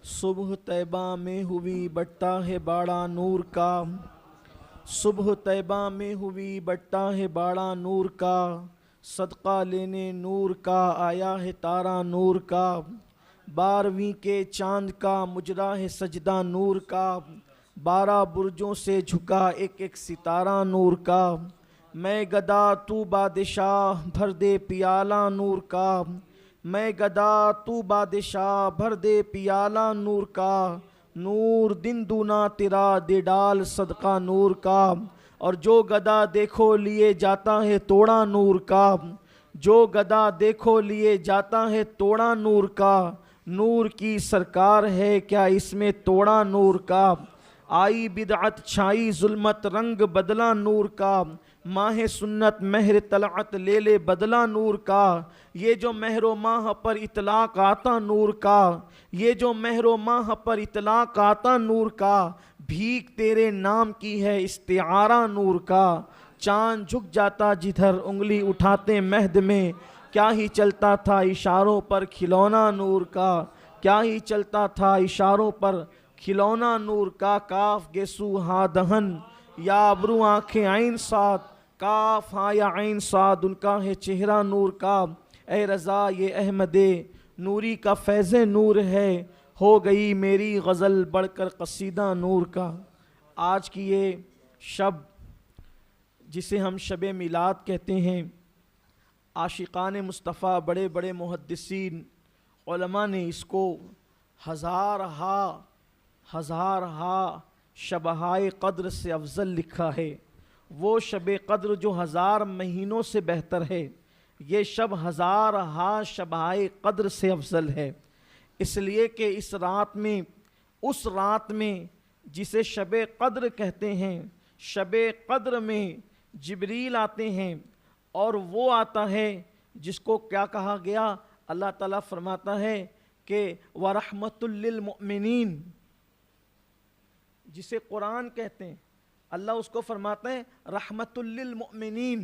صبح طیبہ میں ہوئی بٹتا ہے باڑا نور کا، صبح طیبہ میں ہوئی بٹتا ہے باڑا نور کا، صدقہ لینے نور کا آیا ہے تارا نور کا، 12ویں کے چاند کا مجرا ہے سجدہ نور کا، 12 برجوں سے جھکا ایک ایک ستارہ نور کا، میں گدا تو بادشاہ بھر دے پیالہ نور کا، میں گدا تو بادشاہ بھر دے پیالہ نور کا، نور دن دونا تیرا دے ڈال صدقہ نور کا، اور جو گدا دیکھو لیے جاتا ہے توڑا نور کا، جو گدا دیکھو لیے جاتا ہے توڑا نور کا، نور کی سرکار ہے کیا اس میں توڑا نور کا، آئی بدعت چھائی ظلمت رنگ بدلا نور کا، ماہ سنت مہر طلعت لے لے بدلا نور کا، یہ جو مہر و ماہ پر اطلاق آتا نور کا، یہ جو مہر و ماہ پر اطلاق آتا نور کا، بھیک تیرے نام کی ہے استعارہ نور کا، چاند جھک جاتا جدھر انگلی اٹھاتے مہد میں، کیا ہی چلتا تھا اشاروں پر کھلونا نور کا، کیا ہی چلتا تھا اشاروں پر کھلونا نور کا، کاف گیسو ہا دہن یا ابرو آنکھیں عین صاد، کاف ہاں یا عین صاد ان کا ہے چہرہ نور کا، اے رضا یہ احمد نوری کا فیض نور ہے، ہو گئی میری غزل بڑھ کر قصیدہ نور کا۔ آج کی یہ شب جسے ہم شب میلاد کہتے ہیں، عاشقان مصطفیٰ بڑے بڑے محدثین علماء نے اس کو ہزارہا شبہائے قدر سے افضل لکھا ہے، وہ شب قدر جو 1000 مہینوں سے بہتر ہے، یہ شب ہزارہا شبہائے قدر سے افضل ہے، اس لیے کہ اس رات میں جسے شب قدر کہتے ہیں، شب قدر میں جبریل آتے ہیں، اور وہ آتا ہے جس کو کیا کہا گیا، اللہ تعالیٰ فرماتا ہے کہ وَرَحْمَةٌ لِّلْمُؤْمِنِينَ، جسے قرآن کہتے ہیں، اللہ اس کو فرماتا ہے رحمت للمؤمنین،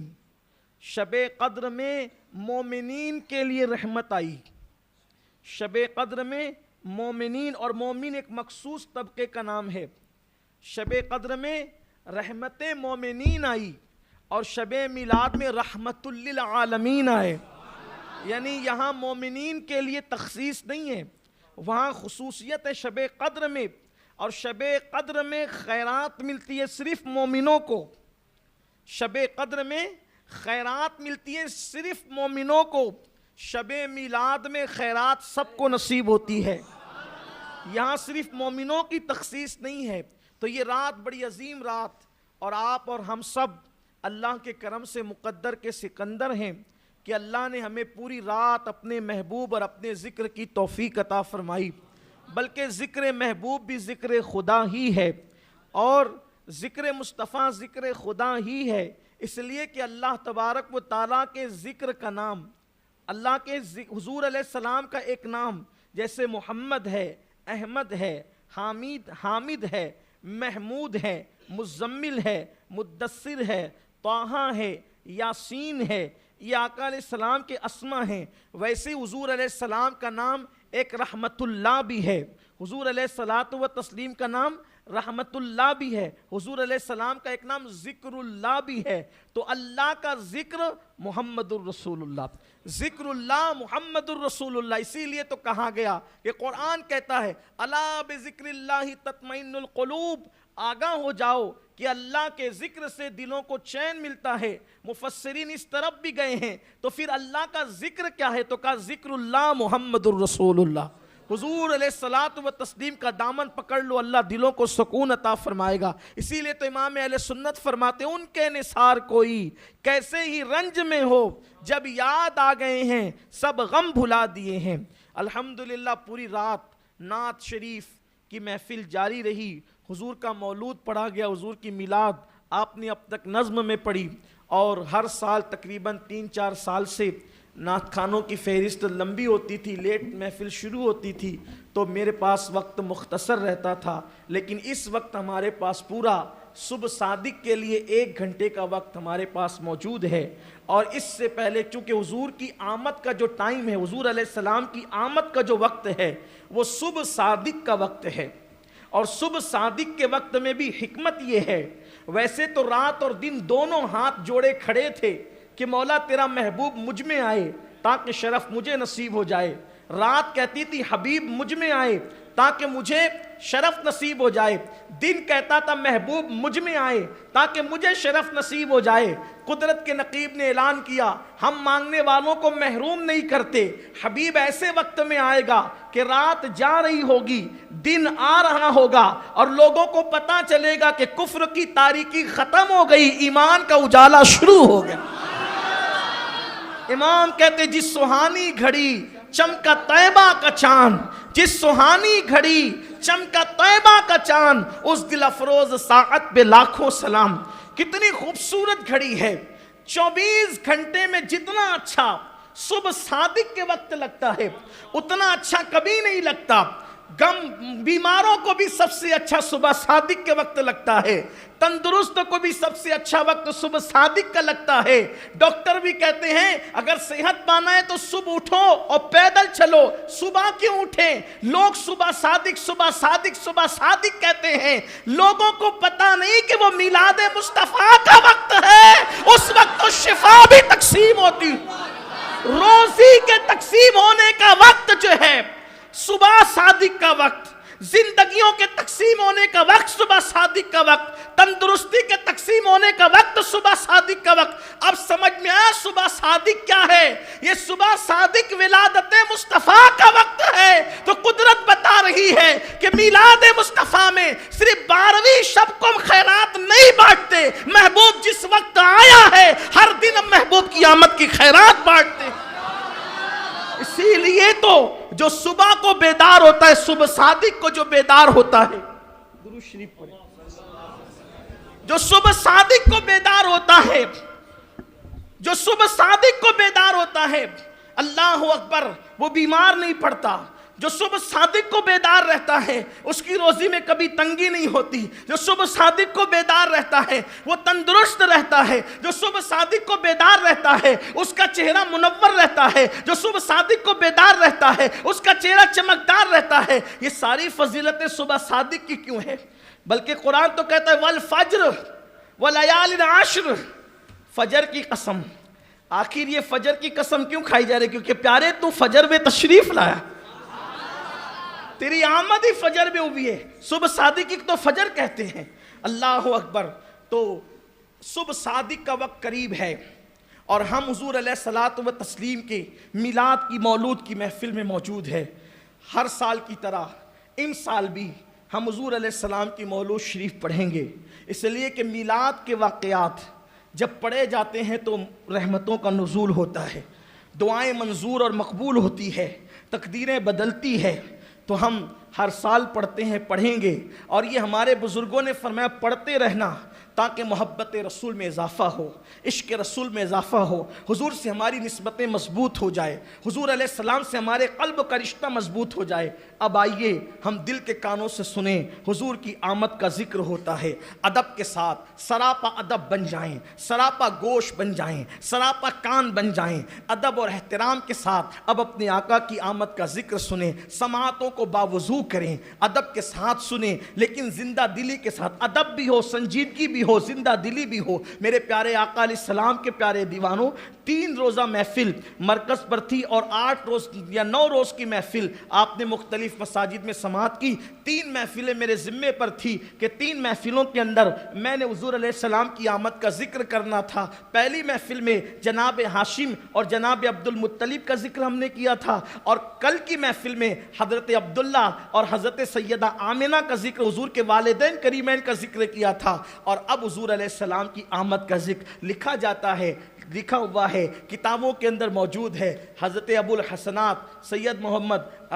شب قدر میں مومنین کے لیے رحمت آئی، شب قدر میں مومنین، اور مومن ایک مخصوص طبقے کا نام ہے، شب قدر میں رحمت مومنین آئی، اور شب میلاد میں رحمت للعالمین آئے، یعنی یہاں مومنین کے لیے تخصیص نہیں ہے، وہاں خصوصیت ہے شب قدر میں، اور شب قدر میں خیرات ملتی ہے صرف مومنوں کو، شب قدر میں خیرات ملتی ہے صرف مومنوں کو، شب میلاد میں خیرات سب کو نصیب ہوتی ہے، یہاں صرف مومنوں کی تخصیص نہیں ہے۔ تو یہ رات بڑی عظیم رات، اور آپ اور ہم سب اللہ کے کرم سے مقدر کے سکندر ہیں کہ اللہ نے ہمیں پوری رات اپنے محبوب اور اپنے ذکر کی توفیق عطا فرمائی، بلکہ ذکر محبوب بھی ذکر خدا ہی ہے، اور ذکر مصطفیٰ ذکر خدا ہی ہے، اس لیے کہ اللہ تبارک و تعالیٰ کے ذکر کا نام، اللہ کے حضور علیہ السلام کا ایک نام، جیسے محمد ہے، احمد ہے، حامد ہے، محمود ہے، مزمل ہے، مدثر ہے، طٰہٰ ہے، یاسین ہے، یہ آقا علیہ السلام کے اسما ہیں، ویسے حضور علیہ السلام کا نام ایک رحمت اللہ بھی ہے، حضور علیہ الصلاۃ والتسلیم کا نام رحمت اللہ بھی ہے، حضور علیہ السلام کا ایک نام ذکر اللہ بھی ہے، تو اللہ کا ذکر محمد الرسول اللہ، ذکر اللہ محمد الرسول اللہ، اسی لیے تو کہا گیا کہ قرآن کہتا ہے الا بذکر اللہ تطمئن القلوب، آگاہ ہو جاؤ کہ اللہ کے ذکر سے دلوں کو چین ملتا ہے۔ مفسرین اس طرف بھی گئے ہیں، تو پھر اللہ کا ذکر کیا ہے، تو کہا ذکر اللہ محمد الرسول اللہ، حضور علیہ الصلاۃ والتسلیم کا دامن پکڑ لو، اللہ دلوں کو سکون عطا فرمائے گا۔ اسی لیے تو امام اہل سنت فرماتے ان کے نثار کوئی کیسے ہی رنج میں ہو، جب یاد آ گئے ہیں سب غم بھلا دیے ہیں۔ الحمدللہ پوری رات نعت شریف کی محفل جاری رہی، حضور کا مولود پڑھا گیا، حضور کی میلاد آپ نے اب تک نظم میں پڑھی، اور ہر سال تقریباً 3-4 سال سے نعت خانوں کی فہرست لمبی ہوتی تھی، لیٹ محفل شروع ہوتی تھی تو میرے پاس وقت مختصر رہتا تھا، لیکن اس وقت ہمارے پاس پورا صبح صادق کے لیے 1 گھنٹے کا وقت ہمارے پاس موجود ہے۔ اور اس سے پہلے چونکہ حضور کی آمد کا جو ٹائم ہے، حضور علیہ السلام کی آمد کا جو وقت ہے وہ صبح صادق کا وقت ہے، اور صبح صادق کے وقت میں بھی حکمت یہ ہے، ویسے تو رات اور دن دونوں ہاتھ جوڑے کھڑے تھے کہ مولا تیرا محبوب مجھ میں آئے تاکہ شرف مجھے نصیب ہو جائے، رات کہتی تھی حبیب مجھ میں آئے تاکہ مجھے شرف نصیب ہو جائے، دن کہتا تھا محبوب مجھ میں آئے تاکہ مجھے شرف نصیب ہو جائے۔ قدرت کے نقیب نے اعلان کیا ہم مانگنے والوں کو محروم نہیں کرتے، حبیب ایسے وقت میں آئے گا کہ رات جا رہی ہوگی، دن آ رہا ہوگا، اور لوگوں کو پتا چلے گا کہ کفر کی تاریکی ختم ہو گئی، ایمان کا اجالا شروع ہو گیا۔ امام کہتے جس سہانی گھڑی چمکا طیبہ کا چاند، جس سہانی گھڑی چمکا طیبہ کا چاند، اس دل افروز ساعت پہ لاکھوں سلام۔ کتنی خوبصورت گھڑی ہے، 24 گھنٹے میں جتنا اچھا صبح صادق کے وقت لگتا ہے اتنا اچھا کبھی نہیں لگتا۔ بیماروں کو بھی سب سے اچھا صبح صادق کے وقت لگتا ہے، تندرست کو بھی سب سے اچھا وقت صبح صادق کا لگتا ہے۔ ڈاکٹر بھی کہتے ہیں اگر صحت پانا ہے تو صبح اٹھو اور پیدل چلو، صبح کیوں اٹھیں؟ لوگ صبح صادق صبح صادق صبح صادق کہتے ہیں، لوگوں کو پتا نہیں کہ وہ میلاد مصطفیٰ کا وقت ہے، اس وقت تو شفا بھی تقسیم ہوتی، روزی کے تقسیم ہونے کا وقت جو ہے صبح صادق کا وقت، زندگیوں کے تقسیم ہونے کا وقت صبح صادق کا وقت، تندرستی کے تقسیم ہونے کا وقت صبح صادق کا وقت۔ اب سمجھ میں آیا صبح صادق کیا ہے؟ یہ صبح صادق ولادت مصطفیٰ کا وقت ہے۔ تو قدرت بتا رہی ہے کہ میلاد مصطفیٰ میں صرف 12ویں شب کو ہم خیرات نہیں بانٹتے، محبوب جس وقت آیا ہے ہر دن ہم محبوب کی آمد کی خیرات بانٹتے ہیں۔ اسی لیے تو جو صبح کو بیدار ہوتا ہے، صبح صادق کو جو بیدار ہوتا ہے، درود شریف پڑھیں، جو صبح صادق کو بیدار ہوتا ہے، جو صبح صادق کو بیدار ہوتا ہے، اللہ اکبر، وہ بیمار نہیں پڑتا۔ جو صبح صادق کو بیدار رہتا ہے اس کی روزی میں کبھی تنگی نہیں ہوتی، جو صبح صادق کو بیدار رہتا ہے وہ تندرست رہتا ہے، جو صبح صادق کو بیدار رہتا ہے اس کا چہرہ منور رہتا ہے، جو صبح صادق کو بیدار رہتا ہے اس کا چہرہ چمکدار رہتا ہے۔ یہ ساری فضیلتیں صبح صادق کی کیوں ہیں؟ بلکہ قرآن تو کہتا ہے والفجر ولیال عشر، فجر کی قسم۔ آخر یہ فجر کی قسم کیوں کھائی جا رہی؟ کیونکہ پیارے تو فجر میں تشریف لایا، تیری آمد ہی فجر میں ہوئی ہے، صبح صادق کی تو فجر کہتے ہیں۔ اللہ اکبر۔ تو صبح صادق کا وقت قریب ہے اور ہم حضور علیہ الصلاۃ و تسلیم کے میلاد کی مولود کی محفل میں موجود ہے۔ ہر سال کی طرح ان سال بھی ہم حضور علیہ السلام کی مولود شریف پڑھیں گے، اس لیے کہ میلاد کے واقعات جب پڑھے جاتے ہیں تو رحمتوں کا نزول ہوتا ہے، دعائیں منظور اور مقبول ہوتی ہے، تقدیریں بدلتی ہے۔ تو ہم ہر سال پڑھتے ہیں، پڑھیں گے، اور یہ ہمارے بزرگوں نے فرمایا پڑھتے رہنا تاکہ محبت رسول میں اضافہ ہو، عشق رسول میں اضافہ ہو، حضور سے ہماری نسبتیں مضبوط ہو جائے، حضور علیہ السلام سے ہمارے قلب کا رشتہ مضبوط ہو جائے۔ اب آئیے ہم دل کے کانوں سے سنیں، حضور کی آمد کا ذکر ہوتا ہے، ادب کے ساتھ سراپا ادب بن جائیں، سراپا گوش بن جائیں، سراپا کان بن جائیں، ادب اور احترام کے ساتھ اب اپنے آقا کی آمد کا ذکر سنیں، سماعتوں کو باوضو کریں، ادب کے ساتھ سنیں، لیکن زندہ دلی کے ساتھ، ادب بھی ہو، سنجیدگی بھی ہو، زندہ دلی بھی ہو۔ میرے پیارے آقا علیہ السلام کے پیارے دیوانوں، 3 روزہ محفل مرکز پر تھی اور 8 روز یا 9 روز کی محفل آپ نے مختلف مساجد میں سماعت کی۔ 3 محفلیں میرے ذمے پر تھی کہ 3 محفلوں کے اندر میں نے حضور علیہ السلام کی آمد کا ذکر کرنا تھا۔ پہلی محفل میں جناب ہاشم اور جناب عبد المطلب کا ذکر ہم نے کیا تھا، اور کل کی محفل میں حضرت عبداللہ اور حضرت سیدہ آمنہ کا ذکر، حضور کے والدین کریمین کا ذکر کیا تھا۔ اور اب حضور علیہ السلام کی آمد کا ذکر لکھا جاتا ہے، لکھا ہوا ہے، کتابوں کے اندر موجود ہے۔ حضرت ابو الحسنات سید محمد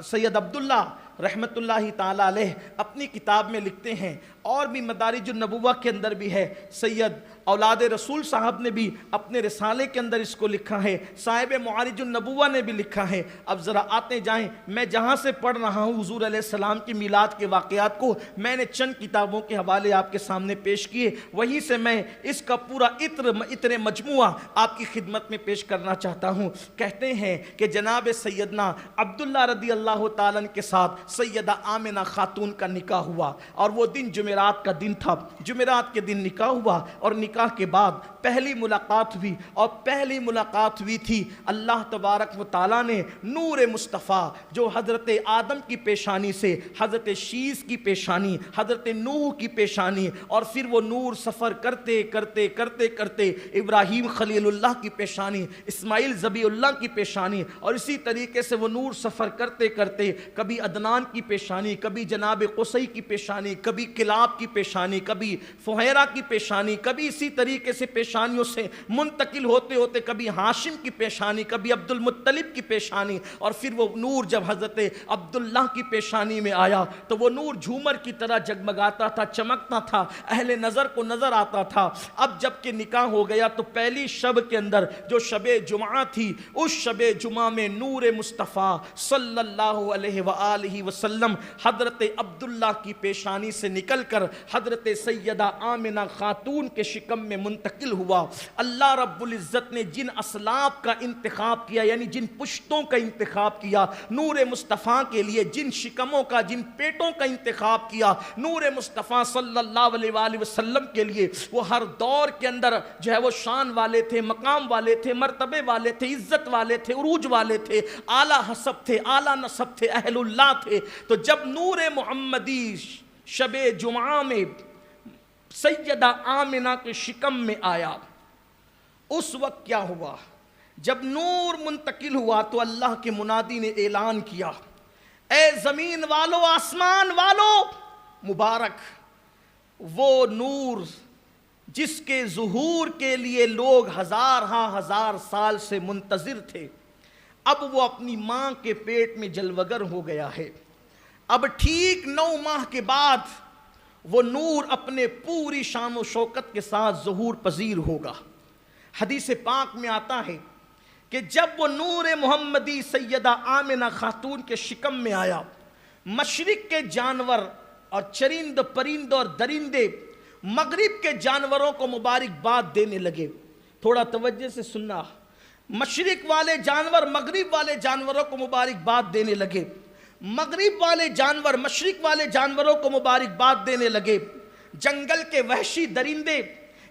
سید عبداللہ رحمت اللہ تعالی علیہ اپنی کتاب میں لکھتے ہیں، اور بھی مدارج النبوہ کے اندر بھی ہے، سید اولاد رسول صاحب نے بھی اپنے رسالے کے اندر اس کو لکھا ہے، صاحب معارج النبوہ نے بھی لکھا ہے۔ اب ذرا آتے جائیں، میں جہاں سے پڑھ رہا ہوں حضور علیہ السلام کی میلاد کے واقعات کو میں نے چند کتابوں کے حوالے آپ کے سامنے پیش کیے، وہیں سے میں اس کا پورا عطر مجموعہ آپ کی خدمت میں پیش کرنا چاہتا ہوں۔ کہتے ہیں کہ جناب سیدنا عبداللہ رضی اللہ تعالیٰ کے ساتھ سیدہ آمنہ خاتون کا نکاح ہوا، اور وہ دن جمعرات کا دن تھا، جمعرات کے دن نکاح ہوا، اور نکاح کے بعد پہلی ملاقات ہوئی، اور پہلی ملاقات ہوئی تھی اللہ تبارک و تعالیٰ نے نور مصطفیٰ جو حضرت آدم کی پیشانی سے حضرت شیس کی پیشانی، حضرت نوح کی پیشانی، اور پھر وہ نور سفر کرتے کرتے کرتے کرتے ابراہیم خلیل اللہ کی پیشانی، اسماعیل ذبیح اللہ کی پیشانی، اور اسی طریقے سے وہ نور سفر کرتے کرتے کبھی عدنان کی پیشانی، کبھی جناب قصی کی پیشانی، کبھی کلاب کی پیشانی، کبھی فہیرہ کی پیشانی، کبھی اسی طریقے سے پیشانیوں سے منتقل ہوتے ہوتے کبھی ہاشم کی پیشانی، کبھی عبد المطلب کی پیشانی، اور پھر وہ نور جب حضرت عبداللہ کی پیشانی میں آیا تو وہ نور جھومر کی طرح جگمگاتا تھا، چمکتا تھا، اہل نظر کو نظر آتا تھا۔ اب جب کہ نکاح ہو گیا تو پہلی شب کے اندر جو شب جمعہ تھی، اس شب جمعہ میں نور مصطفیٰ صلی اللہ علیہ وآلہ وسلم حضرت عبداللہ کی پیشانی سے نکل کر حضرت سیدہ آمنہ خاتون کے شکم میں منتقل ہوا۔ اللہ رب العزت نے جن اسلاف کا انتخاب کیا، یعنی جن پشتوں کا انتخاب کیا نور مصطفیٰ کے لیے، جن شکموں کا، جن پیٹوں کا انتخاب کیا نور مصطفیٰ صلی اللہ علیہ وآلہ وسلم کے لیے، وہ ہر دور کے اندر جو ہے وہ شان والے تھے، مقام والے تھے، مرتبے والے تھے، عزت والے تھے، عروج والے تھے، اعلیٰ حسب تھے، اعلیٰ نسب تھے، اہل اللہ تھے۔ تو جب نور محمدی شب جمعہ میں سیدہ آمنہ کے شکم میں آیا، اس وقت کیا ہوا؟ جب نور منتقل ہوا تو اللہ کے منادی نے اعلان کیا، اے زمین والو، آسمان والو، مبارک وہ نور جس کے ظہور کے لیے لوگ ہزار سال سے منتظر تھے، اب وہ اپنی ماں کے پیٹ میں جلوگر ہو گیا ہے۔ اب ٹھیک 9 ماہ کے بعد وہ نور اپنے پوری شان و شوکت کے ساتھ ظہور پذیر ہوگا۔ حدیث پاک میں آتا ہے کہ جب وہ نور محمدی سیدہ آمنہ خاتون کے شکم میں آیا، مشرق کے جانور اور چرند پرند اور درندے مغرب کے جانوروں کو مبارکباد دینے لگے۔ تھوڑا توجہ سے سننا، مشرق والے جانور مغرب والے جانوروں کو مبارکباد دینے لگے، مغرب والے جانور مشرق والے جانوروں کو مبارکباد دینے لگے۔ جنگل کے وحشی درندے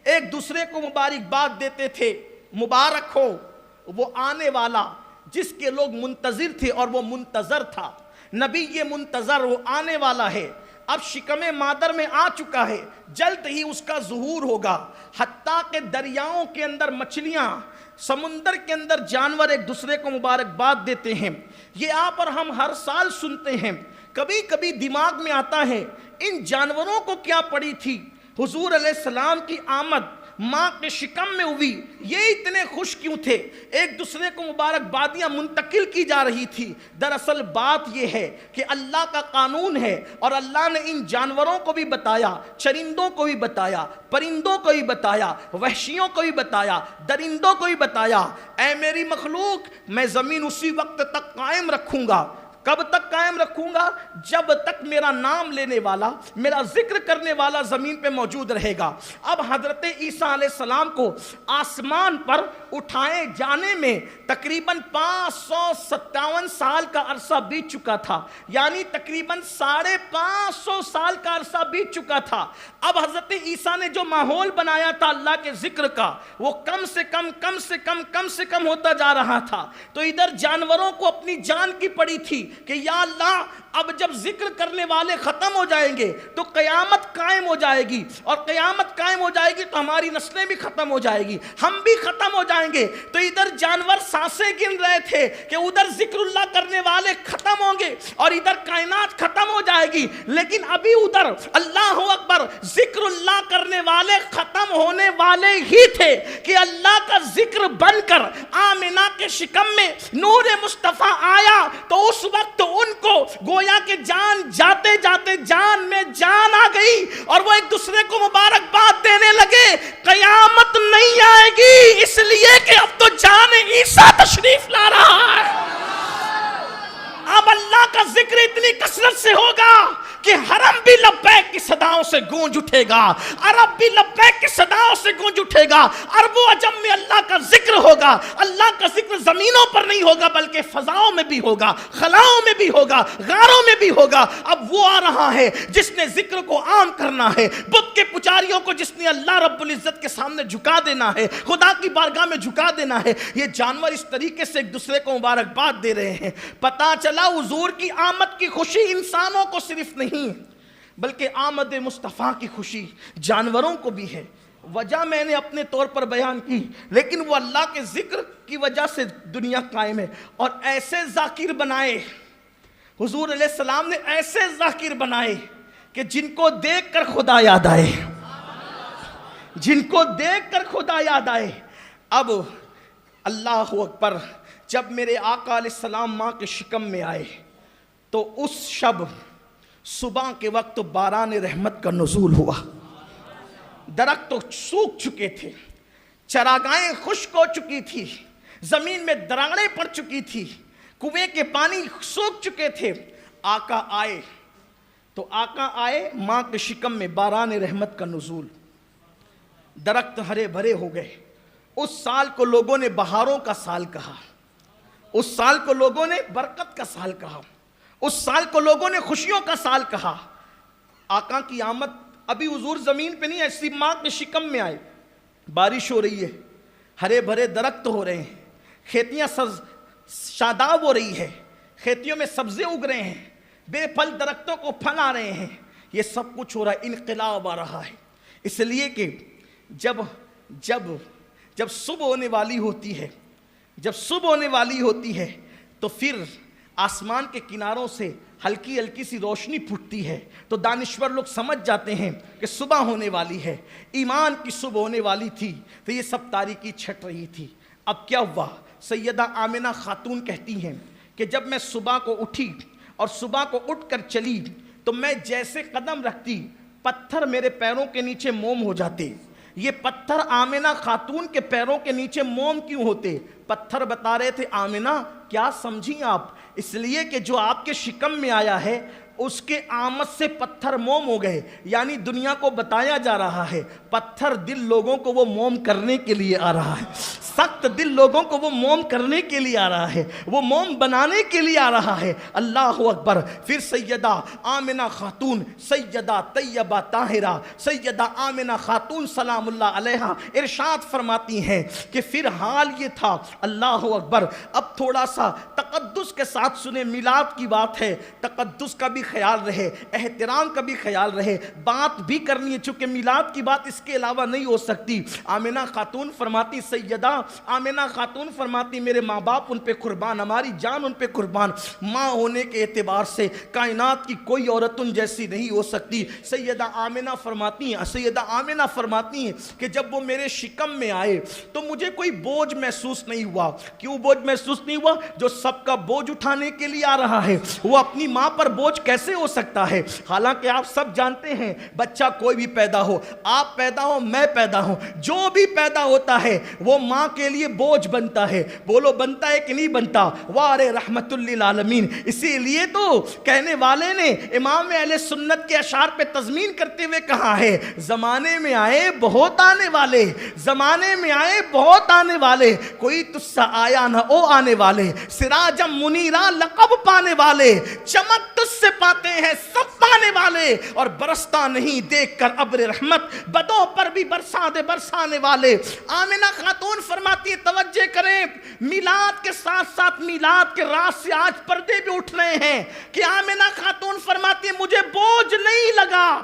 ایک دوسرے کو مبارکباد دیتے تھے، مبارک ہو وہ آنے والا جس کے لوگ منتظر تھے اور وہ منتظر تھا، نبی یہ منتظر وہ آنے والا ہے، اب شکم مادر میں آ چکا ہے، جلد ہی اس کا ظہور ہوگا۔ حتیٰ کہ دریاؤں کے اندر مچھلیاں، سمندر کے اندر جانور ایک دوسرے کو مبارکباد دیتے ہیں۔ یہ آپ اور ہم ہر سال سنتے ہیں، کبھی کبھی دماغ میں آتا ہے ان جانوروں کو کیا پڑی تھی، حضور علیہ السلام کی آمد ماں کے شکم میں ہوئی، یہ اتنے خوش کیوں تھے، ایک دوسرے کو مبارکبادیاں منتقل کی جا رہی تھی۔ دراصل بات یہ ہے کہ اللہ کا قانون ہے، اور اللہ نے ان جانوروں کو بھی بتایا، چرندوں کو بھی بتایا، پرندوں کو بھی بتایا، وحشیوں کو بھی بتایا، درندوں کو بھی بتایا، اے میری مخلوق میں زمین اسی وقت تک قائم رکھوں گا۔ کب تک قائم رکھوں گا؟ جب تک میرا نام لینے والا، میرا ذکر کرنے والا زمین پہ موجود رہے گا۔ اب حضرت عیسیٰ علیہ السلام کو آسمان پر اٹھائے جانے میں تقریباً 557 سال کا عرصہ بیت چکا تھا، یعنی تقریباً 550 سال کا عرصہ بیت چکا تھا۔ اب حضرت عیسیٰ نے جو ماحول بنایا تھا اللہ کے ذکر کا، وہ کم سے کم ہوتا جا رہا تھا۔ تو ادھر جانوروں کو اپنی جان کی پڑی تھی کہ یا اللہ اب جب ذکر کرنے والے ختم ہو جائیں گے تو قیامت قائم ہو جائے گی، اور قیامت قائم ہو جائے گی تو ہماری نسلیں بھی ختم ہو جائے گی، ہم بھی ختم ہو جائیں گے۔ تو ادھر جانور سانسیں گن رہے تھے کہ ادھر ذکر اللہ کرنے والے ختم ہوں گے اور ادھر کائنات ختم ہو جائے گی، لیکن ابھی ادھر اللہ اکبر ذکر اللہ کرنے والے ختم ہونے والے ہی تھے کہ اللہ کا ذکر بن کر آمنہ کے شکم میں نور مصطفیٰ آیا۔ تو اس وقت ان کو گویا کہ جان جاتے جاتے جان میں جان آ گئی اور وہ ایک دوسرے کو مبارکباد دینے لگے. قیامت نہیں آئے گی اس لیے کہ اب تو جان عیسیٰ تشریف لا رہا ہے. اب اللہ کا ذکر اتنی کثرت سے ہوگا کہ حرم بھی لبیک کی صداؤں سے گونج اٹھے گا, عرب بھی لبیک کی صداؤں سے گونج اٹھے گا. عرب و عجم میں اللہ کا ذکر ہوگا. اللہ کا ذکر زمینوں پر نہیں ہوگا بلکہ فضاؤں میں بھی ہوگا, خلاؤں میں بھی ہوگا, غاروں میں بھی ہوگا. اب وہ آ رہا ہے جس نے ذکر کو عام کرنا ہے, بت کے پجاریوں کو جس نے اللہ رب العزت کے سامنے جھکا دینا ہے, خدا کی بارگاہ میں جھکا دینا ہے. یہ جانور اس طریقے سے ایک دوسرے کو مبارکباد دے رہے ہیں. پتہ چلا حضور کی آمد کی خوشی انسانوں کو صرف نہیں بلکہ آمد مصطفیٰ کی خوشی جانوروں کو بھی ہے. وجہ میں نے اپنے طور پر بیان کی, لیکن وہ اللہ کے ذکر کی وجہ سے دنیا قائم ہے. اور ایسے ذاکر بنائے حضور علیہ السلام نے, ایسے ذاکر بنائے کہ جن کو دیکھ کر خدا یاد آئے, جن کو دیکھ کر خدا یاد آئے. اب اللہ اکبر, جب میرے آقا علیہ السلام ماں کے شکم میں آئے تو اس شب صبح کے وقت باران رحمت کا نزول ہوا. درخت تو سوکھ چکے تھے, چراگاہیں خشک ہو چکی تھی, زمین میں دراڑیں پڑ چکی تھی, کنویں کے پانی سوکھ چکے تھے. آقا آئے تو آقا آئے ماں کے شکم میں, باران رحمت کا نزول, درخت ہرے بھرے ہو گئے. اس سال کو لوگوں نے بہاروں کا سال کہا, اس سال کو لوگوں نے برکت کا سال کہا, اس سال کو لوگوں نے خوشیوں کا سال کہا. آقا کی آمد, ابھی حضور زمین پہ نہیں, ایسی ماں کے شکم میں آئے, بارش ہو رہی ہے, ہرے بھرے درخت ہو رہے ہیں, کھیتیاں شاداب ہو رہی ہے, کھیتیوں میں سبزے اگ رہے ہیں, بے پھل درختوں کو پھل آ رہے ہیں. یہ سب کچھ ہو رہا ہے, انقلاب آ رہا ہے. اس لیے کہ جب صبح ہونے والی ہوتی ہے, جب صبح ہونے والی ہوتی ہے تو پھر آسمان کے کناروں سے ہلکی ہلکی سی روشنی پھوٹتی ہے, تو دانشور لوگ سمجھ جاتے ہیں کہ صبح ہونے والی ہے. ایمان کی صبح ہونے والی تھی تو یہ سب تاریکی چھٹ رہی تھی. اب کیا ہوا, سیدہ آمنہ خاتون کہتی ہیں کہ جب میں صبح کو اٹھی اور صبح کو اٹھ کر چلی تو میں جیسے قدم رکھتی پتھر میرے پیروں کے نیچے موم ہو جاتے. یہ پتھر آمنہ خاتون کے پیروں کے نیچے موم کیوں ہوتے؟ پتھر بتا رہے تھے آمنہ کیا سمجھیں آپ, اس لیے کہ جو آپ کے شکم میں آیا ہے اس کے آمد سے پتھر موم ہو گئے. یعنی دنیا کو بتایا جا رہا ہے پتھر دل لوگوں کو وہ موم کرنے کے لیے آ رہا ہے, سخت دل لوگوں کو وہ موم کرنے کے لیے آ رہا ہے, وہ موم بنانے کے لیے آ رہا ہے. اللہ اکبر. پھر سیدہ آمنہ خاتون, سیدہ طیبہ طاہرہ سیدہ آمنہ خاتون سلام اللہ علیہا ارشاد فرماتی ہیں کہ پھر حال یہ تھا, اللہ اکبر. اب تھوڑا سا تقدس کے ساتھ سنیں, میلاد کی بات ہے, تقدس کا بھی خیال رہے, احترام کا بھی خیال رہے, بات بھی کرنی ہے چونکہ میلاد کی بات اس کے علاوہ نہیں ہو سکتی. آمنہ خاتون فرماتی, سیدہ آمنہ خاتون فرماتی میرے ماں باپ ان پہ قربان, ہماری جان ان پہ قربان, ماں ہونے کے اعتبار سے کائنات کی کوئی عورت ان جیسی نہیں ہو سکتی. سیدہ آمنہ فرماتی ہیں کہ جب وہ میرے شکم میں آئے تو مجھے کوئی بوجھ محسوس نہیں ہوا. کیوں بوجھ محسوس نہیں ہوا؟ جو سب کا بوجھ اٹھانے کے لیے آ رہا ہے وہ اپنی ماں پر بوجھ کیسے ہو سکتا ہے؟ حالانکہ آپ سب جانتے ہیں بچہ کوئی بھی پیدا ہو, آپ پیدا ہو, میں پیدا ہوں, جو بھی پیدا ہوتا ہے وہ ماں کے لیے بوجھ بنتا ہے. بولو بنتا ہے کہ نہیں بنتا؟ وارے رحمت للعالمین. اسی لیے تو کہنے والے نے امام اہل سنت کے اشعار پہ تضمین کرتے ہوئے کہا ہے زمانے میں آئے بہت آنے والے, زمانے میں آئے بہت آنے والے, کوئی تجھ سا آیا نہ او آنے والے, سراجم منیرا لقب پانے والے, چمک تجھ سے پاتے ہیں سب پانے والے, اور برستا نہیں دیکھ کر ابر رحمت بدوں پر بھی برسا دے برسانے والے. آمنہ خاتون فرماتی ہے, توجہ کریں, میلاد کے ساتھ ساتھ میلاد کے راز سے آج پردے بھی اٹھ رہے ہیں کہ آمنہ خاتون فرماتی ہے مجھے بوجھ نہیں لگا,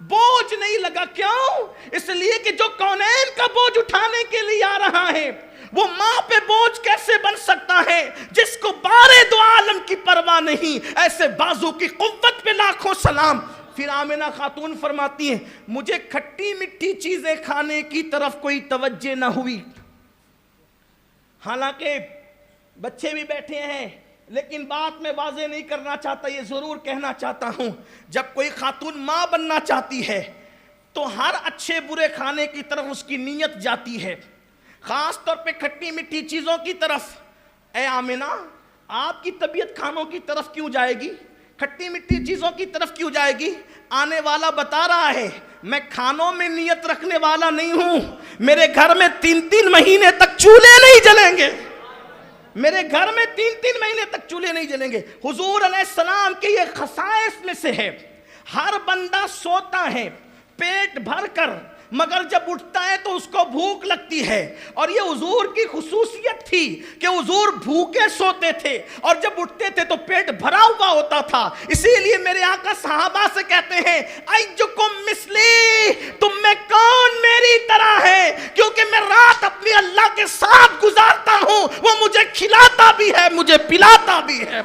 بوجھ نہیں لگا. کیوں؟ اس لیے کہ جو کونین کا بوجھ اٹھانے کے لیے آ رہا ہے وہ ماں پہ بوجھ کیسے بن سکتا ہے جس کو بارے دو عالم کی پرواہ نہیں, ایسے بازو کی قوت پہ لاکھوں سلام. پھر آمنہ خاتون فرماتی ہیں مجھے کھٹی مٹھی چیزیں کھانے کی طرف کوئی توجہ نہ ہوئی, حالانکہ بچے بھی بیٹھے ہیں, لیکن بات میں واضح نہیں کرنا چاہتا، یہ ضرور کہنا چاہتا ہوں، جب کوئی خاتون ماں بننا چاہتی ہے تو ہر اچھے برے کھانے کی طرف اس کی نیت جاتی ہے، خاص طور پہ کھٹی میٹھی چیزوں کی طرف۔ اے آمنہ، آپ کی طبیعت کھانوں کی طرف کیوں جائے گی؟ کھٹی میٹھی چیزوں کی طرف کیوں جائے گی؟ آنے والا بتا رہا ہے میں کھانوں میں نیت رکھنے والا نہیں ہوں، میرے گھر میں 3 مہینے تک چولہے نہیں جلیں گے، میرے گھر میں 3 مہینے تک چولہے نہیں جلیں گے۔ حضور علیہ السلام کے یہ خصائص میں سے ہے، ہر بندہ سوتا ہے پیٹ بھر کر، مگر جب اٹھتا ہے تو اس کو بھوک لگتی ہے، اور یہ حضور کی خصوصیت تھی کہ حضور بھوکے سوتے تھے اور جب اٹھتے تھے تو پیٹ بھرا ہوا ہوتا تھا۔ اسی لیے میرے آقا صحابہ سے کہتے ہیں ایجکم مثلی، تم میں کون میری طرح ہے؟ کیونکہ میں رات اپنی اللہ کے ساتھ گزارتا ہوں، وہ مجھے کھلاتا بھی ہے مجھے پلاتا بھی ہے۔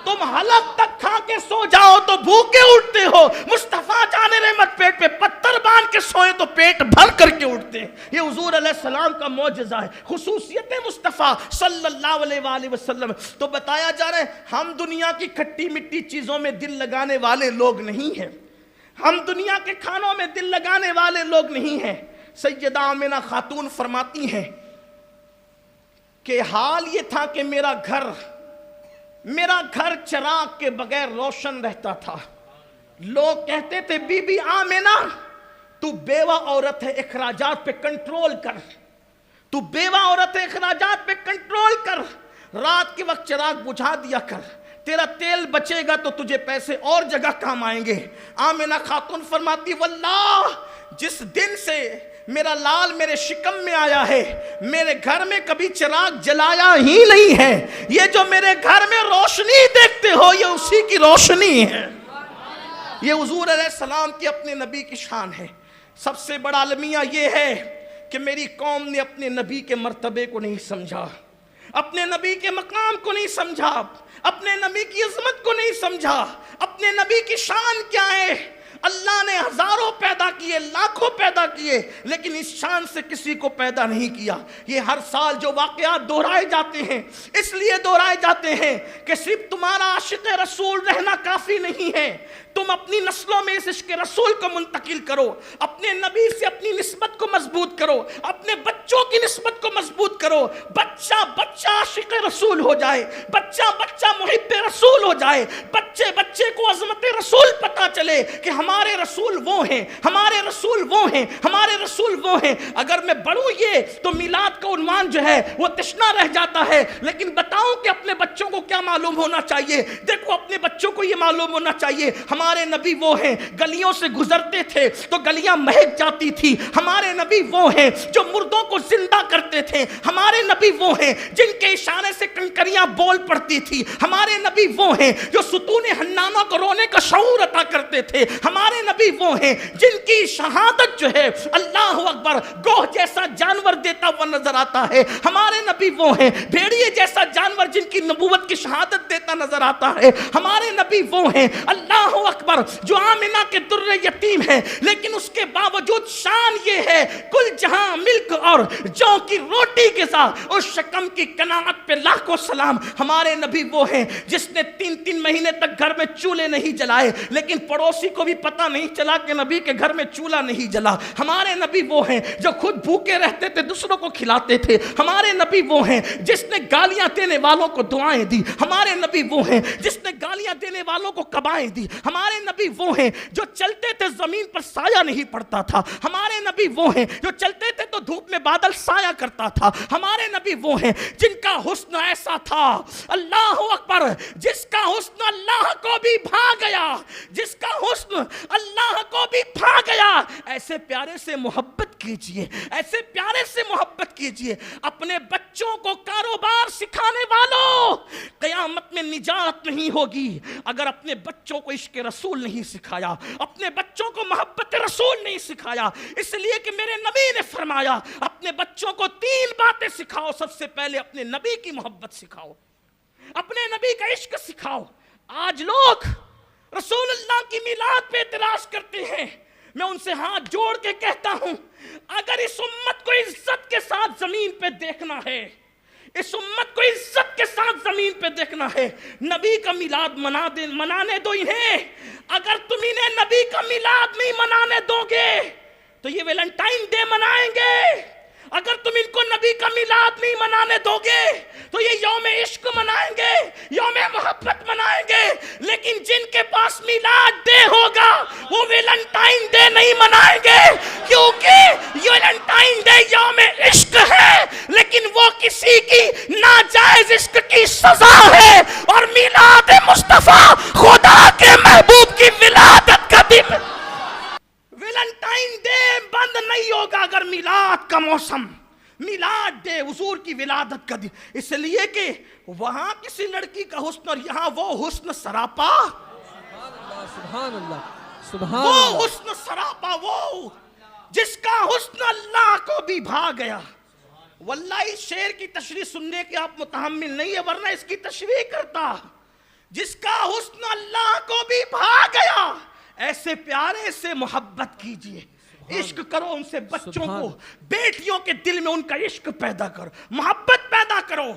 تم حلق تک کھا کے سو جاؤ تو بھوکے اٹھتے ہو، مصطفیٰ جان رحمت پیٹ پہ پتھر باندھ کے سوئے تو پیٹ بھر کر کے اٹھتے ہیں۔ یہ حضور علیہ السلام کا معجزہ ہے، خصوصیت مصطفیٰ صلی اللہ علیہ وآلہ وسلم۔ تو بتایا جا رہا ہے ہم دنیا کی کھٹی مٹی چیزوں میں دل لگانے والے لوگ نہیں ہیں، ہم دنیا کے کھانوں میں دل لگانے والے لوگ نہیں ہیں۔ سیدہ آمنہ خاتون فرماتی ہیں کہ حال یہ تھا کہ میرا گھر چراغ کے بغیر روشن رہتا تھا، لوگ کہتے تھے بی بی آمنہ تو بیوہ عورت ہے، اخراجات پہ کنٹرول کر، تو بیوہ عورت ہے، اخراجات پہ کنٹرول کر، رات کے وقت چراغ بجھا دیا کر، تیرا تیل بچے گا تو تجھے پیسے اور جگہ کام آئیں گے۔ آمنہ خاتون فرماتی واللہ جس دن سے میرا لال میرے شکم میں آیا ہے میرے گھر میں کبھی چراغ جلایا ہی نہیں ہے، یہ جو میرے گھر میں روشنی دیکھتے ہو یہ اسی کی روشنی ہے۔ یہ حضور علیہ السلام کی اپنے نبی کی شان ہے۔ سب سے بڑا المیہ یہ ہے کہ میری قوم نے اپنے نبی کے مرتبے کو نہیں سمجھا، اپنے نبی کے مقام کو نہیں سمجھا، اپنے نبی کی عظمت کو نہیں سمجھا، اپنے نبی کی شان کیا ہے۔ اللہ نے ہزاروں پیدا کیے، لاکھوں پیدا کیے، لیکن اس شان سے کسی کو پیدا نہیں کیا۔ یہ ہر سال جو واقعات دہرائے جاتے ہیں اس لیے دہرائے جاتے ہیں کہ صرف تمہارا عاشق رسول رہنا کافی نہیں ہے، تم اپنی نسلوں میں اس عشق رسول کو منتقل کرو، اپنے نبی سے اپنی نسبت کو مضبوط کرو، اپنے بچوں کی نسبت کو مضبوط کرو، بچہ بچہ عاشق رسول ہو جائے، بچہ بچہ محب رسول ہو جائے، بچے بچے کو عظمت رسول پتہ چلے کہ ہمارے رسول وہ ہیں، ہمارے رسول وہ ہیں، ہمارے رسول وہ ہیں۔ اگر میں بڑھوں یہ تو میلاد کا عنوان جو ہے وہ تشنا رہ جاتا ہے، لیکن بتاؤں کہ اپنے بچوں کو کیا معلوم ہونا چاہیے؟ دیکھو اپنے بچوں کو یہ معلوم ہونا چاہیے ہمارے نبی وہ ہیں گلیوں سے گزرتے تھے تو گلیاں مہک جاتی تھی، ہمارے نبی وہ ہیں جو مردوں کو زندہ کرتے تھے، ہمارے نبی وہ ہیں جن کے اشارے سے کنکریاں بول پڑتی تھی، ہمارے نبی وہ ہیں جو ستون حنانہ کو رونے کا شعور عطا کرتے تھے، ہمارے نبی وہ ہیں جن کی شہادت جو ہے اللہ اکبر گوہ جیسا جانور دیتا ہوا نظر آتا ہے، ہمارے نبی وہ ہیں بھیڑیے جیسا جانور جن کی نبوت کی شہادت دیتا نظر آتا ہے، ہمارے نبی وہ ہیں اللہ اکبر جو آمنہ کے در یتیم ہے لیکن اس کے باوجود شان یہ ہے کل جہاں ملک اور جو کی روٹی کے ساتھ اس شکم کی قناعت پہ لاکھوں سلام۔ ہمارے نبی وہ ہیں جس نے 3 مہینے تک گھر میں چولہے نہیں جلائے لیکن پڑوسی کو بھی پتہ نہیں چلا کہ نبی کے گھر میں چولہا نہیں جلا۔ ہمارے نبی وہ ہیں جو خود بھوکے رہتے تھے دوسروں کو کھلاتے تھے، ہمارے نبی وہ ہیں جس نے گالیاں دینے والوں کو دعائیں دی، ہمارے نبی وہ ہیں جس نے گالیاں دینے والوں کو کبائیں دی، ہمارے نبی وہ ہیں جو چلتے تھے زمین پر سایہ نہیں پڑتا تھا، ہمارے نبی وہ ہیں جو چلتے تھے تو دھوپ میں بادل سایہ کرتا تھا، ہمارے نبی وہ ہیں جن کا حسن ایسا تھا اللہ اکبر جس کا حسن اللہ کو بھی بھا گیا، جس کا حسن اللہ کو بھی بھا گیا۔ ایسے پیارے سے محبت کیجئے، ایسے پیارے سے محبت کیجئے۔ اپنے بچوں کو کاروبار سکھانے والوں قیامت میں نجات نہیں ہوگی اگر اپنے بچوں کو عشق رسول نہیں سکھایا، اپنے بچوں کو محبت رسول نہیں سکھایا۔ اس لیے کہ میرے نبی نے فرمایا اپنے بچوں کو 3 باتیں سکھاؤ، سب سے پہلے اپنے نبی کی محبت سکھاؤ، اپنے نبی کا عشق سکھاؤ۔ آج لوگ رسول اللہ کی میلاد پہ اعتراض کرتے ہیں، میں ان سے ہاتھ جوڑ کے کہتا ہوں اگر اس امت کو عزت کے ساتھ زمین پہ دیکھنا ہے، اس امت کو عزت کے ساتھ زمین پہ دیکھنا ہے. نبی کا میلاد منانے دو انہیں. اگر تم انہیں نبی کا میلاد نہیں منانے دو گے تو یہ ویلنٹائن ڈے منائیں گے. اگر تم ان کو نبی کا میلاد نہیں منانے دو گے تو یہ یوم عشق منائیں گے, یوم محبت منائیں گے. لیکن جن کے پاس میلاد ڈے ہوگا وہ ویلنٹائن ڈے نہیں منائیں گے, کیونکہ ویلنٹائن ڈے یوم عشق ہے لیکن وہ کسی کی ناجائز عشق کی سزا ہے, اور میلاد مصطفیٰ خدا کے محبوب کی ولادت کا دن. ویلنٹائن ڈے بند نہیں ہوگا اگر میلاد کا موسم, میلاد ڈے حضور کی ولادت کا دن. اس لیے کہ وہاں کسی لڑکی کا حسن اور یہاں وہ حسن سراپا, سبحان اللہ, سبحان وہ اللہ. حسن سراپا, وہ جس کا حسن اللہ کو بھی بھا گیا. واللہ اس شعر کی تشریح سننے کے آپ متحمل نہیں ہے, ورنہ اس کی تشریح کرتا. جس کا حسن اللہ کو بھی بھا گیا, ایسے پیارے سے محبت کیجئے, عشق کرو ان سے. بچوں کو, بیٹیوں کے دل میں ان کا عشق پیدا کرو, محبت پیدا کرو.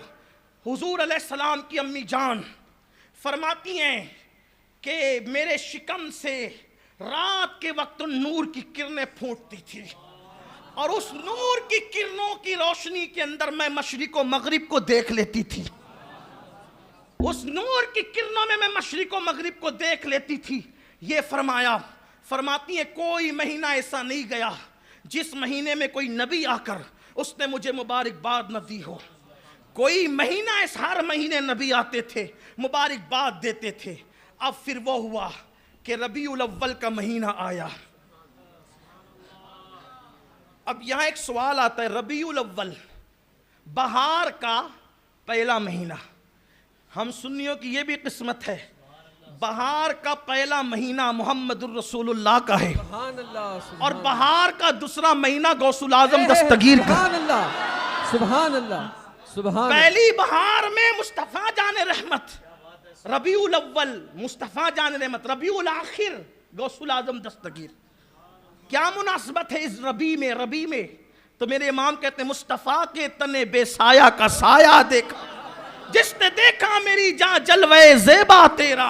حضور علیہ السلام کی امی جان فرماتی ہیں کہ میرے شکم سے رات کے وقت نور کی کرنیں پھوٹتی تھی, اور اس نور کی کرنوں کی روشنی کے اندر میں مشرق و مغرب کو دیکھ لیتی تھی. اس نور کی کرنوں میں مشرق و مغرب کو دیکھ لیتی تھی. یہ فرماتی ہے کوئی مہینہ ایسا نہیں گیا جس مہینے میں کوئی نبی آ کر اس نے مجھے مبارکباد نہ دی ہو. کوئی مہینہ ایسا, ہر مہینے نبی آتے تھے مبارکباد دیتے تھے. اب پھر وہ ہوا کہ ربیع الاول کا مہینہ آیا. اب یہاں ایک سوال آتا ہے, ربیع الاول بہار کا پہلا مہینہ. ہم سنیوں کی یہ بھی قسمت ہے, بہار کا پہلا مہینہ محمد الرسول اللہ کا ہے, سبحان اللہ, اور بہار کا دوسرا مہینہ غوث الاعظم دستگیر کا. سبحان اللہ, سبحان اللہ, سبحان. پہلی بہار میں مصطفیٰ جان رحمت ربیع الاول, مصطفیٰ جان رحمت ربیع الاخر غوث الاعظم دستگیر. کیا مناسبت ہے اس ربیع میں؟ تو میرے امام کہتے ہیں مصطفیٰ کے تنے بے سایہ کا سایہ دیکھا, جس نے دیکھا میری جاں جلوے زیبا تیرا.